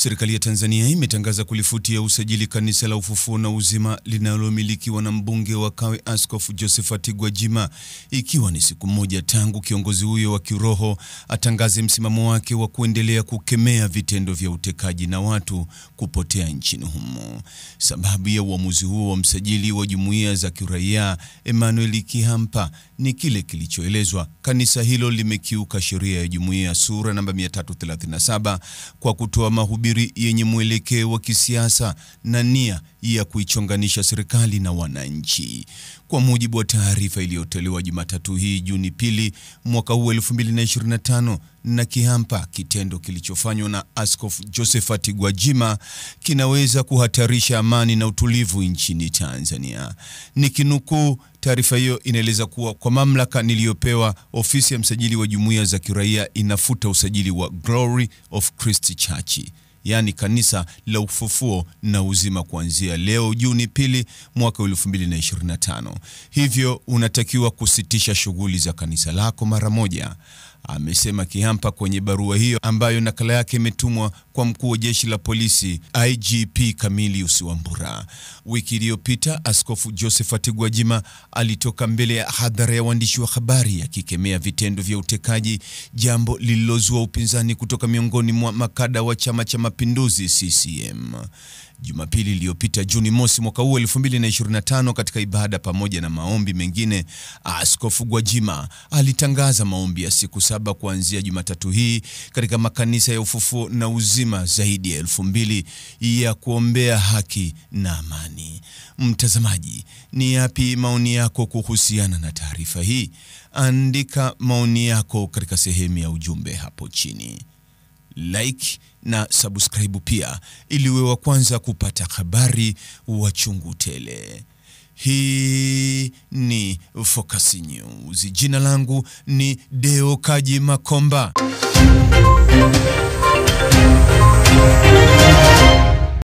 Serikali ya Tanzania imetangaza kulifutia usajili Kanisa la Ufufuo na Uzima linalomilikiwa na mbunge wa Kawe Askofu Josephat Gwajima, ikiwa ni siku moja tangu kiongozi huyo wa kiroho atangaze msimamo wake wa kuendelea kukemea vitendo vya utekaji na watu kupotea nchini humo. Sababu ya uamuzi huo wa msajili wa jumuiya za kiraia Emmanuel Kihampa ni kile kilichoelezwa kanisa hilo limekiuka sheria ya jumuiya sura namba 337 kwa kutoa mahubiri yenye mwelekeo wa kisiasa na nia ya kuichonganisha serikali na wananchi. Kwa mujibu wa taarifa iliyotolewa Jumatatu hii Juni 2 mwaka huu 2025 na Kihampa, kitendo kilichofanywa na Askofu Josephat Gwajima kinaweza kuhatarisha amani na utulivu nchini Tanzania. Nikinukuu, taarifa hiyo inaeleza kuwa kwa mamlaka niliyopewa, ofisi ya msajili wa jumuiya za kiraia inafuta usajili wa Glory of Christ Church, yani Kanisa la Ufufuo na Uzima, kuanzia leo Juni 2 mwaka 2025. Hivyo unatakiwa kusitisha shughuli za kanisa lako mara moja, amesema Kihampa kwenye barua hiyo ambayo nakala yake imetumwa kwa mkuu wa jeshi la polisi IGP Camillus Wambura. Wiki iliyopita Askofu Josephat Gwajima alitoka mbele ya hadhara ya waandishi wa habari akikemea vitendo vya utekaji, jambo lililozua upinzani kutoka miongoni mwa makada wa Chama cha Mapinduzi CCM. Jumapili iliyopita Juni mosi mwaka huu 2025, katika ibada pamoja na maombi mengine, Askofu Gwajima alitangaza maombi ya siku 7 kuanzia Jumatatu hii katika makanisa ya Ufufuo na Uzima zaidi ya 2000 ya kuombea haki na amani. Mtazamaji, ni yapi maoni yako kuhusiana na taarifa hii? Andika maoni yako katika sehemu ya ujumbe hapo chini. Like na subscribe pia ili uwe wa kwanza kupata habari wa chungu tele. Hii ni Focus News. Jina langu ni Deo Kaji Makomba.